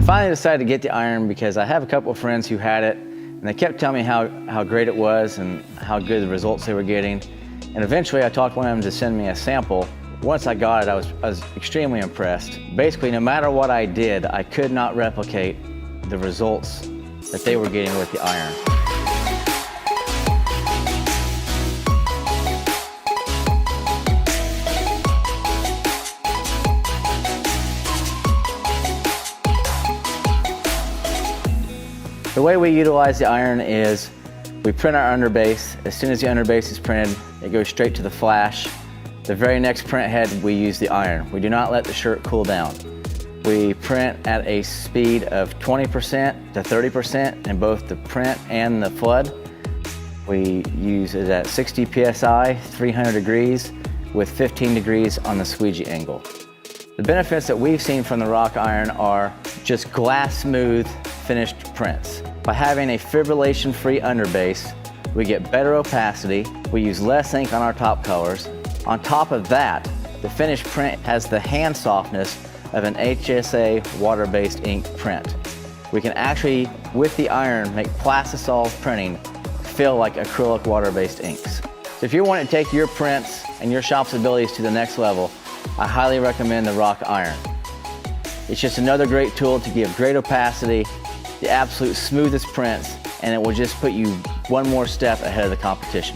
Finally decided to get the iron because I have a couple of friends who had it, and they kept telling me how great it was and how good the results they were getting. And eventually I talked one of them to send me a sample. Once I got it, I was extremely impressed. Basically, no matter what I did, I could not replicate the results that they were getting with the iron. The way we utilize the iron is we print our underbase. As soon as the underbase is printed, it goes straight to the flash. The very next print head, we use the iron. We do not let the shirt cool down. We print at a speed of 20% to 30% in both the print and the flood. We use it at 60 psi, 300 degrees, with 15 degrees on the squeegee angle. The benefits that we've seen from the ROQ Iron are just glass smooth finished prints. By having a fibrillation-free underbase, we get better opacity, we use less ink on our top colors. On top of that, the finished print has the hand softness of an HSA water-based ink print. We can actually, with the iron, make plastisol printing feel like acrylic water-based inks. So if you want to take your prints and your shop's abilities to the next level, I highly recommend the ROQ Iron. It's just another great tool to give great opacity, the absolute smoothest prints, and it will just put you one more step ahead of the competition.